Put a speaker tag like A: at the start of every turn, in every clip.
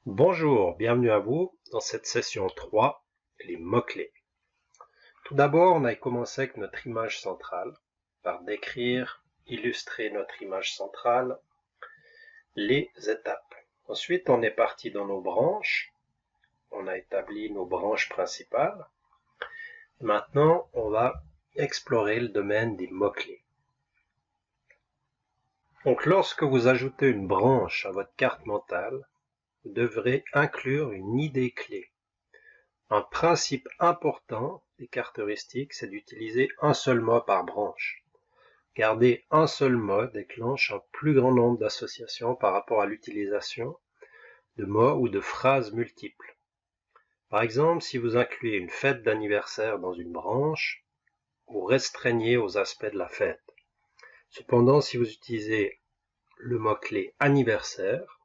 A: Bonjour, bienvenue à vous dans cette session 3, les mots-clés. Tout d'abord, on a commencé avec notre image centrale, par décrire, illustrer notre image centrale, les étapes. Ensuite, on est parti dans nos branches, on a établi nos branches principales. Maintenant, on va explorer le domaine des mots-clés. Donc, lorsque vous ajoutez une branche à votre carte mentale, vous devrez inclure une idée clé. Un principe important des cartes heuristiques, c'est d'utiliser un seul mot par branche. Garder un seul mot déclenche un plus grand nombre d'associations par rapport à l'utilisation de mots ou de phrases multiples. Par exemple, si vous incluez une fête d'anniversaire dans une branche, vous restreignez aux aspects de la fête. Cependant, si vous utilisez le mot-clé anniversaire,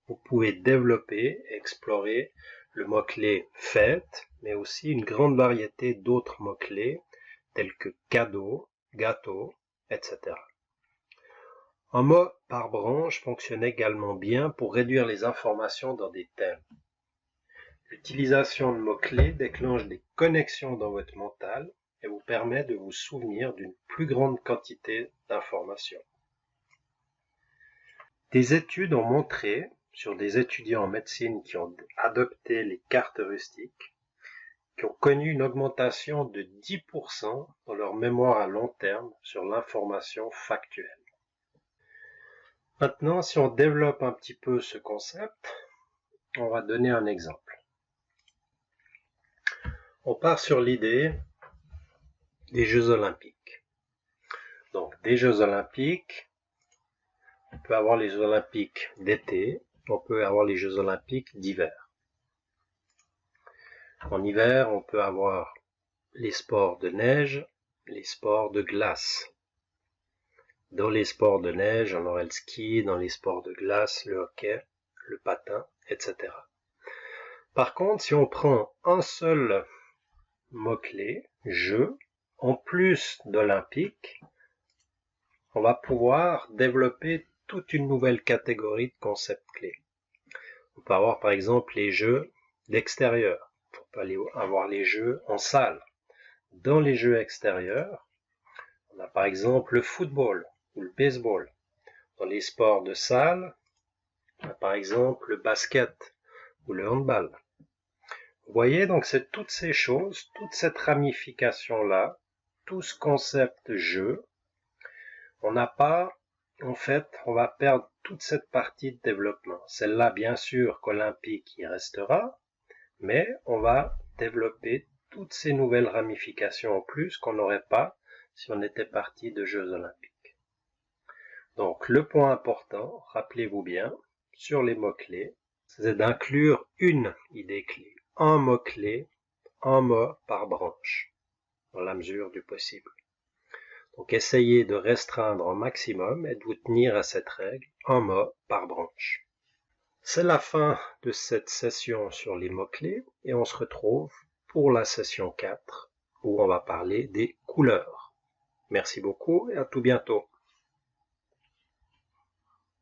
A: vous pouvez développer et explorer le mot-clé fête, mais aussi une grande variété d'autres mots-clés tels que cadeau, gâteau, etc. Un mot par branche fonctionne également bien pour réduire les informations dans des thèmes. L'utilisation de mots-clés déclenche des connexions dans votre mental et vous permet de vous souvenir d'une plus grande quantité d'informations. Des études ont montré sur des étudiants en médecine qui ont adopté les cartes heuristiques, qui ont connu une augmentation de 10% dans leur mémoire à long terme sur l'information factuelle. Maintenant, si on développe un petit peu ce concept, on va donner un exemple. On part sur l'idée des Jeux Olympiques. Donc, des Jeux Olympiques, on peut avoir les Jeux Olympiques d'été, on peut avoir les Jeux Olympiques d'hiver. En hiver, on peut avoir les sports de neige, les sports de glace. Dans les sports de neige, on aurait le ski, dans les sports de glace, le hockey, le patin, etc. Par contre, si on prend un seul mot-clé, jeu, en plus d'olympique, on va pouvoir développer toute une nouvelle catégorie de concepts clés. On peut avoir par exemple les jeux d'extérieur. On peut aller avoir les jeux en salle. Dans les jeux extérieurs, on a par exemple le football ou le baseball. Dans les sports de salle, on a par exemple le basket ou le handball. Vous voyez, donc c'est toutes ces choses, toute cette ramification-là, tout ce concept jeu, on n'a pas, en fait, on va perdre toute cette partie de développement. Celle-là, bien sûr, qu'olympique, il restera, mais on va développer toutes ces nouvelles ramifications en plus qu'on n'aurait pas si on était parti de Jeux Olympiques. Donc, le point important, rappelez-vous bien, sur les mots-clés, c'est d'inclure une idée clé, un mot-clé, un mot par branche, dans la mesure du possible. Donc, essayez de restreindre au maximum et de vous tenir à cette règle, un mot par branche. C'est la fin de cette session sur les mots-clés et on se retrouve pour la session 4 où on va parler des couleurs. Merci beaucoup et à tout bientôt.